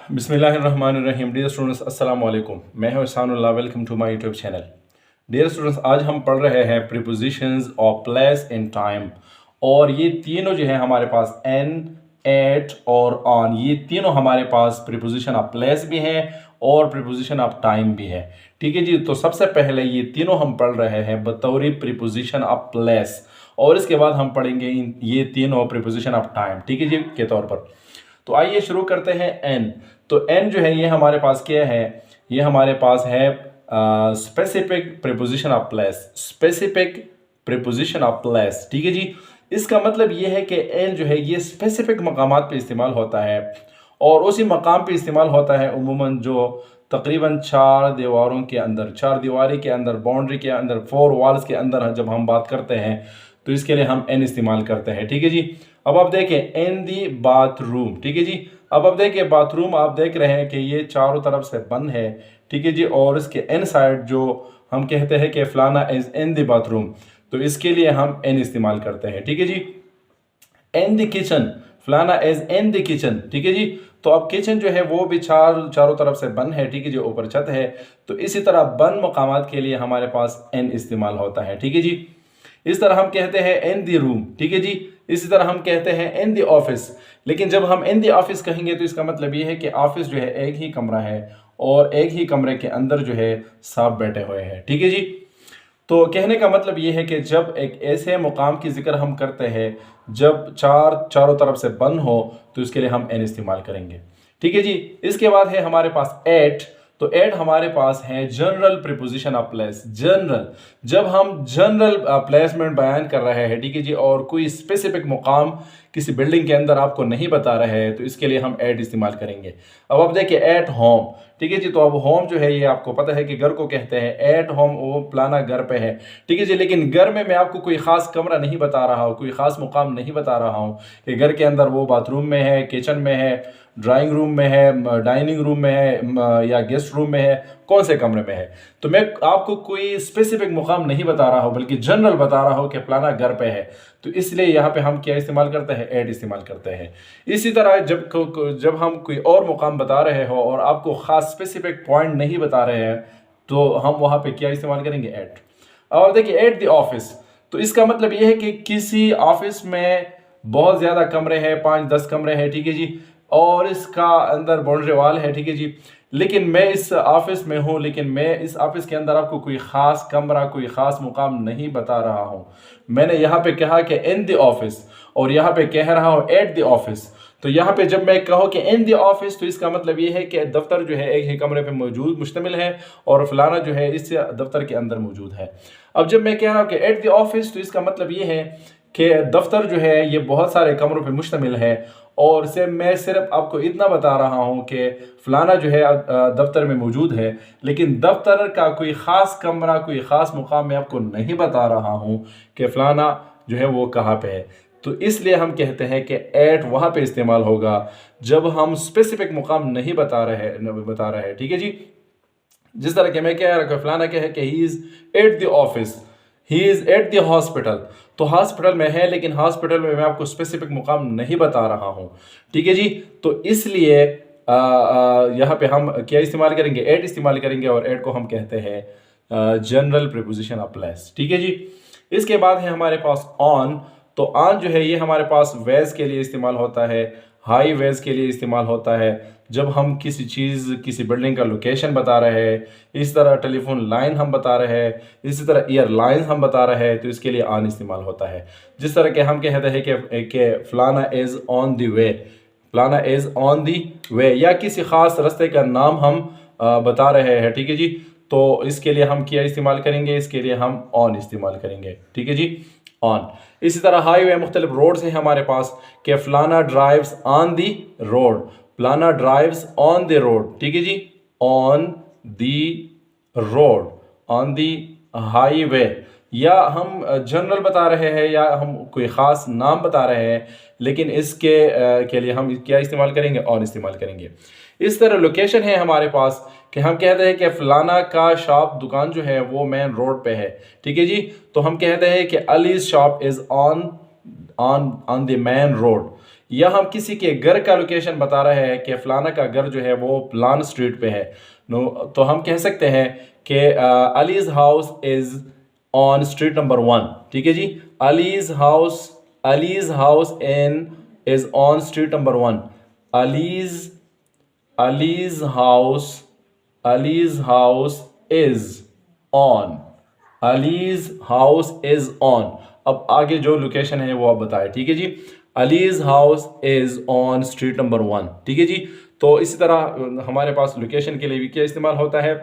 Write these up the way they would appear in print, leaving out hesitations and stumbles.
बिस्मिल्लाहिर्रहमानिर्रहीम। Dear students, अस्सलाम वालेकुम। मैं हूं Ehsanullah. Welcome to my YouTube channel. Dear students, आज हम पढ़ रहे हैं prepositions of place in time. और ये तीनों जो है हमारे पास एन, एट और ऑन, ये तीनों हमारे पास प्रीपोजिशन ऑफ प्लेस भी हैं और प्रीपोजिशन ऑफ टाइम भी है। ठीक है जी। तो सबसे पहले ये तीनों हम पढ़ रहे हैं बतौर प्रीपोजिशन ऑफ प्लेस, और इसके बाद हम पढ़ेंगे ये तीनों प्रीपोजिशन ऑफ टाइम, ठीक है जी, के तौर पर। तो आइए शुरू करते हैं एन। तो एन जो है ये हमारे पास क्या है, ये हमारे पास है specific preposition of place. Specific preposition of place, ठीक है जी। इसका मतलब ये है कि एन जो है ये स्पेसिफिक मकामात पे इस्तेमाल होता है, और उसी मकाम पे इस्तेमाल होता है उमूमन जो तकरीबन चार दीवारों के अंदर, चार दीवारी के अंदर, बाउंड्री के अंदर, फोर वॉल्स के अंदर जब हम बात करते हैं तो इसके लिए हम एन इस्तेमाल करते हैं, ठीक है जी। अब आप देखें इन दी बाथरूम, ठीक है जी। अब आप देखें बाथरूम, आप देख रहे हैं कि ये चारों तरफ से बंद है, ठीक है जी। और इसके इन साइड जो हम कहते हैं कि फलाना इज इन दी बाथरूम, तो इसके लिए हम एन इस्तेमाल करते हैं, ठीक है जी। इन द किचन, फलाना इज इन द किचन, ठीक है जी। तो अब किचन जो है वो भी चारों तरफ से बंद है, ठीक है जी, ऊपर छत है। तो इसी तरह बंद मकामात के लिए हमारे पास एन इस्तेमाल होता है, ठीक है जी। इस तरह हम कहते हैं इन द रूम, ठीक है जी। इसी तरह हम कहते हैं इन द ऑफिस। लेकिन जब हम इन द ऑफिस कहेंगे तो इसका मतलब ये है कि ऑफिस जो है एक ही कमरा है और एक ही कमरे के अंदर जो है सब बैठे हुए हैं, ठीक है जी। तो कहने का मतलब ये है कि जब एक ऐसे मुकाम की जिक्र हम करते हैं जब चारों तरफ से बंद हो, तो इसके लिए हम एन इस्तेमाल करेंगे, ठीक है जी। इसके बाद है हमारे पास एट। तो एट हमारे पास है general preposition of place. General, जब हम जनरल प्लेसमेंट बयान कर रहे हैं, ठीक है जी, और कोई स्पेसिफिक मुकाम किसी बिल्डिंग के अंदर आपको नहीं बता रहे हैं, तो इसके लिए हम एट इस्तेमाल करेंगे। अब आप देखिए एट होम, ठीक है जी। तो अब होम जो है ये आपको पता है कि घर को कहते हैं। एट होम, वो प्लाना घर पे है, ठीक है जी। लेकिन घर में मैं आपको कोई खास कमरा नहीं बता रहा हूँ, कोई खास मुकाम नहीं बता रहा हूँ कि घर के अंदर वो बाथरूम में है, किचन में है, ड्राइंग रूम में है, डाइनिंग रूम में है, या गेस्ट रूम में है, कौन से कमरे में है। तो मैं आपको कोई स्पेसिफिक मुकाम नहीं बता रहा हूँ बल्कि जनरल बता रहा हूँ कि फलाना घर पे है। तो इसलिए यहाँ पे हम क्या इस्तेमाल करते हैं, एट इस्तेमाल करते हैं। इसी तरह जब हम कोई और मुकाम बता रहे हो और आपको खास स्पेसिफिक पॉइंट नहीं बता रहे हैं, तो हम वहाँ पे क्या इस्तेमाल करेंगे, एट। और देखिए एट द ऑफिस, तो इसका मतलब ये है कि किसी ऑफिस में बहुत ज़्यादा कमरे हैं, 5-10 कमरे हैं, ठीक है जी, और इसका अंदर बाउंड्री वॉल है, ठीक है जी। लेकिन मैं इस ऑफिस में हूँ, लेकिन मैं इस ऑफिस के अंदर आपको कोई ख़ास कमरा, कोई ख़ास मुकाम नहीं बता रहा हूँ। मैंने यहाँ पे कहा कि इन द ऑफिस, और यहाँ पे कह रहा हूँ एट द ऑफिस। तो यहाँ पे जब मैं कहूँ कि इन द ऑफिस, तो इसका मतलब ये है कि दफ्तर जो है एक ही कमरे पे मुश्तमिल है और फलाना जो है इस दफ्तर के अंदर मौजूद है। अब जब मैं कह रहा हूँ कि एट द ऑफिस, तो इसका मतलब ये है कि दफ्तर जो है ये बहुत सारे कमरों पे मुश्तमिल है, और से मैं सिर्फ आपको इतना बता रहा हूँ कि फलाना जो है दफ्तर में मौजूद है, लेकिन दफ्तर का कोई ख़ास कमरा, कोई ख़ास मुकाम मैं आपको नहीं बता रहा हूँ कि फलाना जो है वो कहाँ पे है। तो इसलिए हम कहते हैं कि एट वहाँ पे इस्तेमाल होगा जब हम स्पेसिफिक मुकाम नहीं बता रहे, ठीक है जी। जिस तरह के मैं कह रहा हूँ फलाना क्या है कि he is at the office, he is at the hospital. तो हॉस्पिटल में है, लेकिन हॉस्पिटल में मैं आपको स्पेसिफिक मुकाम नहीं बता रहा हूँ, ठीक है जी। तो इसलिए यहाँ पे हम क्या इस्तेमाल करेंगे, एट इस्तेमाल करेंगे, और एट को हम कहते हैं जनरल प्रीपोजिशन ऑफ प्लेस, ठीक है जी। इसके बाद है हमारे पास ऑन। तो ऑन जो है ये हमारे पास वेज के लिए इस्तेमाल होता है, हाई वेज के लिए इस्तेमाल होता है जब हम किसी चीज़, किसी बिल्डिंग का लोकेशन बता रहे हैं। इस तरह टेलीफोन लाइन हम बता रहे हैं, इसी तरह एयरलाइंस हम बता रहे हैं, तो इसके लिए ऑन इस्तेमाल होता है। जिस तरह के हम कहते हैं कि फलाना इज़ ऑन द वे, फलाना इज़ ऑन द वे, या किसी ख़ास रास्ते का नाम हम बता रहे हैं, ठीक है जी। तो इसके लिए हम क्या इस्तेमाल करेंगे, इसके लिए हम ऑन इस्तेमाल करेंगे, ठीक है जी, ऑन। इसी तरह हाईवे मुख्तलिफ रोड्स हैं हमारे पास कि फलाना ड्राइव्स ऑन दी रोड, फलाना ड्राइव्स ऑन द रोड, ठीक है जी, on the road, on the highway. या हम जनरल बता रहे हैं या हम कोई ख़ास नाम बता रहे हैं, लेकिन इसके के लिए हम क्या इस्तेमाल करेंगे, ऑन इस्तेमाल करेंगे। इस तरह लोकेशन है हमारे पास कि हम कहते हैं कि फलाना का शॉप, दुकान जो है वो मेन रोड पे है, ठीक है जी। तो हम कहते हैं कि allies shop is on the main road, या हम किसी के घर का लोकेशन बता रहे हैं कि फलाना का घर जो है वो प्लान स्ट्रीट पे है, तो हम कह सकते हैं कि Ali's house is on street number 1। ठीक है जी, Ali's house in is on street number 1। Ali's Ali's house Ali's house is on Ali's house is on. अब आगे जो लोकेशन है वो आप बताएं। ठीक है जी, Ali's house is on street number 1। ठीक है जी, तो इसी तरह हमारे पास लोकेशन के लिए भी क्या इस्तेमाल होता है,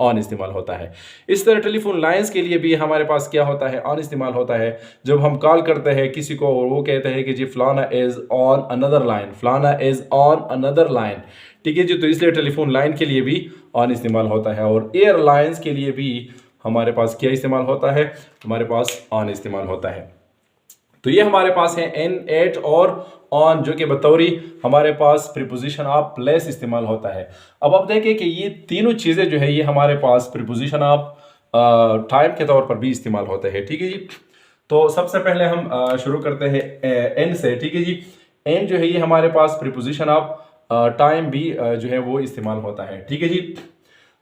ऑन इस्तेमाल होता है। इस तरह टेलीफोन लाइंस के लिए भी हमारे पास क्या होता है, ऑन इस्तेमाल होता है। जब हम कॉल करते हैं किसी को और वो कहते हैं कि जी फलाना इज ऑन अनदर लाइन, फलाना इज ऑन अनदर लाइन। ठीक है जी, तो इसलिए टेलीफोन लाइन के लिए भी ऑन इस्तेमाल होता है। और एयरलाइंस के लिए भी हमारे पास क्या इस्तेमाल होता है, हमारे पास ऑन इस्तेमाल होता है। तो ये हमारे पास है एन, एट और ऑन, जो कि बतौरी हमारे पास प्रीपोजिशन ऑफ प्लेस इस्तेमाल होता है। अब आप देखें कि ये तीनों चीज़ें जो है ये हमारे पास प्रीपोजिशन ऑफ टाइम के तौर पर भी इस्तेमाल होते हैं। ठीक है जी, तो सबसे पहले हम शुरू करते हैं एन से। ठीक है जी, एन जो है ये हमारे पास प्रीपोजिशन ऑफ टाइम भी जो है वो इस्तेमाल होता है। ठीक है जी,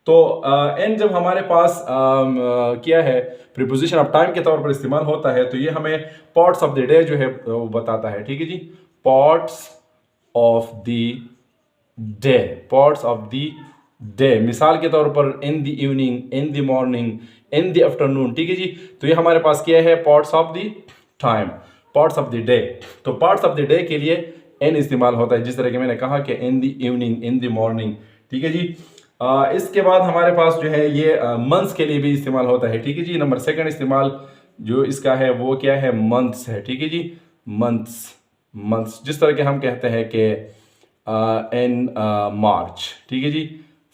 तो एन जब हमारे पास क्या है प्रीपोजिशन ऑफ टाइम के तौर पर इस्तेमाल होता है, तो ये हमें पार्ट्स ऑफ द डे जो है वो बताता है। ठीक है जी, parts of the day, parts of the day. मिसाल के तौर पर in the evening, in the morning, in the afternoon. ठीक है जी, तो ये हमारे पास क्या है, parts of the time, parts of the day. तो पार्ट्स ऑफ द डे के लिए एन इस्तेमाल होता है, जिस तरह के मैंने कहा कि इन the evening, in the morning. ठीक है जी, इसके बाद हमारे पास जो है ये मंथ्स के लिए भी इस्तेमाल होता है। ठीक है जी, नंबर सेकंड इस्तेमाल जो इसका है वो क्या है, मंथ्स है। ठीक है जी, मंथ्स, मंथ्स जिस तरह के हम कहते हैं कि इन मार्च। ठीक है जी,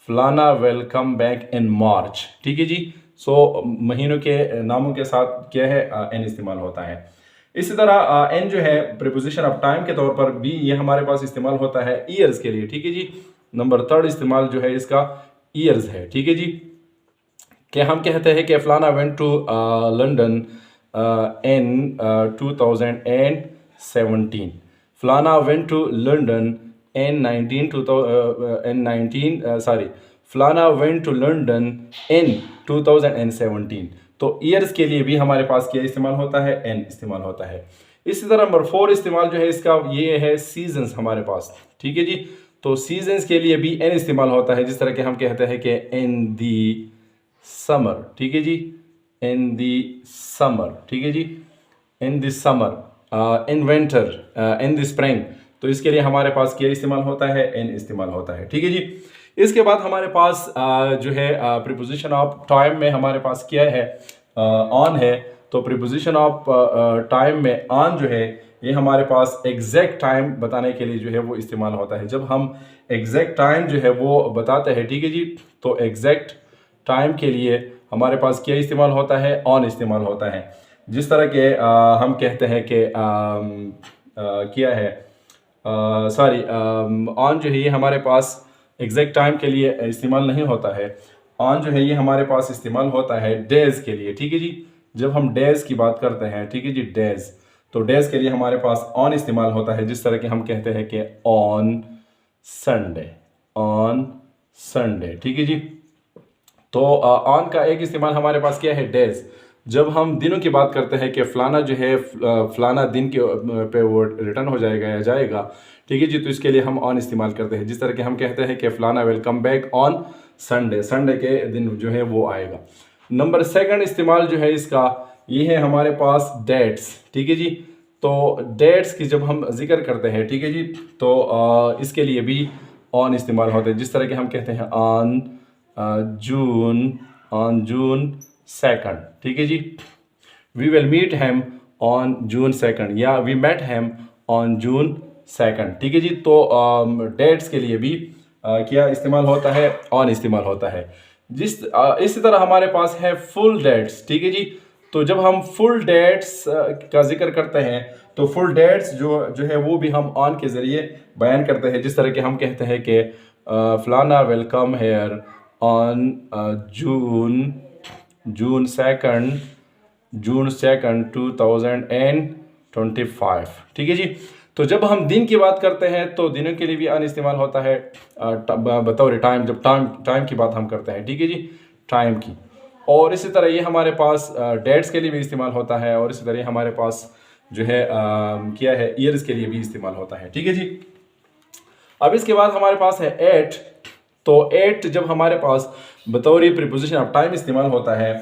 फलाना वेलकम बैक इन मार्च। ठीक है जी, सो महीनों के नामों के साथ क्या है, एन इस्तेमाल होता है। इसी तरह एन जो है प्रीपोजिशन ऑफ टाइम के तौर पर भी ये हमारे पास इस्तेमाल होता है ईयर्स के लिए। ठीक है जी, नंबर थर्ड इस्तेमाल जो है इसका ईयर्स है। ठीक है जी, कि हम कहते हैं कि फलाना वेंट टू लंदन इन 2017, फलाना वेंट टू लंदन इन 19 फलाना वेंट टू लंदन इन 2017। तो ईयर्स के लिए भी हमारे पास क्या इस्तेमाल होता है, एन इस्तेमाल होता है। इसी तरह नंबर 4 इस्तेमाल जो है इसका ये है सीजन्स हमारे पास। ठीक है जी, तो सीजन्स के लिए भी एन इस्तेमाल होता है, जिस तरह के हम कहते हैं कि इन दी समर। ठीक है जी, इन दी समर। ठीक है जी, in the summer, in winter, in the spring. तो इसके लिए हमारे पास क्या इस्तेमाल होता है, एन इस्तेमाल होता है। ठीक है जी, इसके बाद हमारे पास जो है प्रीपोजिशन ऑफ टाइम में हमारे पास क्या है, ऑन है। तो प्रीपोजिशन ऑफ टाइम में ऑन जो है ये हमारे पास एग्जैक्ट टाइम बताने के लिए जो है वो इस्तेमाल होता है। जब हम एग्जैक्ट टाइम जो है वो बताते हैं, ठीक है जी, तो एग्जैक्ट टाइम के लिए हमारे पास क्या इस्तेमाल होता है, ऑन इस्तेमाल होता है। जिस तरह के हम कहते हैं कि क्या है, सॉरी, ऑन जो है ये हमारे पास एग्जैक्ट टाइम के लिए इस्तेमाल नहीं होता है। ऑन जो है ये हमारे पास इस्तेमाल होता है डेज के लिए। ठीक है जी, जब हम डेज की बात करते हैं, ठीक है जी, डेज, तो डेज के लिए हमारे पास ऑन इस्तेमाल होता है। जिस तरह के हम कहते हैं कि ऑन संडे, ऑन संडे। ठीक है जी, तो ऑन का एक इस्तेमाल हमारे पास क्या है, डेज। जब हम दिनों की बात करते हैं कि फलाना जो है फलाना दिन के पे वो रिटर्न हो जाएगा या जाएगा, ठीक है जी, तो इसके लिए हम ऑन इस्तेमाल करते हैं। जिस तरह के हम कहते हैं कि फलाना will come back on Sunday, Sunday के दिन जो है वो आएगा। नंबर सेकंड इस्तेमाल जो है इसका ये है हमारे पास डेट्स। ठीक है जी, तो डेट्स की जब हम जिक्र करते हैं, ठीक है जी, तो इसके लिए भी ऑन इस्तेमाल होते हैं। जिस तरह के हम कहते हैं ऑन जून 2, ठीक है जी, we will meet him on June 2 या we met him on June 2। ठीक है जी, तो डेट्स के लिए भी क्या इस्तेमाल होता है, ऑन इस्तेमाल होता है। इसी तरह हमारे पास है फुल डेट्स। ठीक है जी, तो जब हम फुल डेट्स का जिक्र करते हैं तो फुल डेट्स जो है वो भी हम ऑन के ज़रिए बयान करते हैं। जिस तरह के हम कहते हैं कि फलाना will come here on June 2, 2025। ठीक है जी, तो जब हम दिन की बात करते हैं तो दिनों के लिए भी अन इस्तेमाल होता है बतौर टाइम, जब टाइम की बात हम करते हैं, ठीक है जी, टाइम की। और इसी तरह ये हमारे पास डेट्स के लिए भी इस्तेमाल होता है, और इसी तरह हमारे पास जो है क्या है, ईयर्स के लिए भी इस्तेमाल होता है, ठीक है जी। अब इसके बाद हमारे पास है एट। तो एट जब हमारे पास बतौर प्रीपोजिशन ऑफ टाइम इस्तेमाल होता है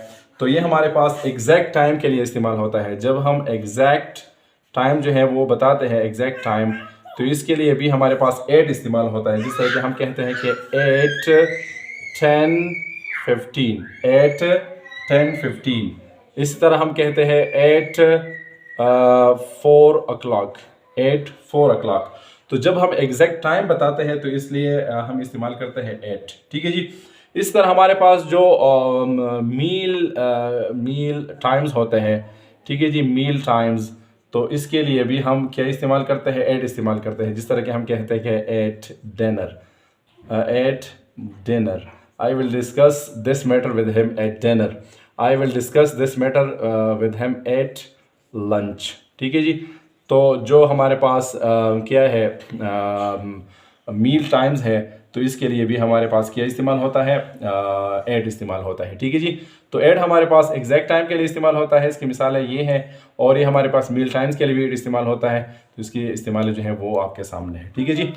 तो ये हमारे पास एग्जैक्ट टाइम के लिए इस्तेमाल होता है। जब हम एग्जैक्ट टाइम जो है वो बताते हैं, एग्जैक्ट टाइम, तो इसके लिए भी हमारे पास एट इस्तेमाल होता है। जिस तरह से हम कहते हैं कि 8, 10, 15, 8, 10, 15। इसी तरह हम कहते हैं 8, 4 o'clock, 8, 4 o'clock। तो जब हम एग्जैक्ट टाइम बताते हैं तो इसलिए हम इस्तेमाल करते हैं एट, ठीक है जी। इस तरह हमारे पास जो मील टाइम्स होते हैं, ठीक है जी, मील टाइम्स, तो इसके लिए भी हम क्या इस्तेमाल करते हैं, एट इस्तेमाल करते हैं। जिस तरह के हम कहते हैं कि at dinner, at dinner, I will discuss this matter with him at dinner, I will discuss this matter with him at lunch, ठीक है जी। तो जो हमारे पास क्या है मील टाइम्स है, तो इसके लिए भी हमारे पास क्या इस्तेमाल होता है, ऐड इस्तेमाल होता है, ठीक है जी। तो ऐड हमारे पास एग्जैक्ट टाइम के लिए इस्तेमाल होता है, इसकी मिसालें ये हैं, और ये हमारे पास मील टाइम्स के लिए भी इस्तेमाल होता है। तो इसकी इस्तेमाल जो है वो आपके सामने है, ठीक है जी।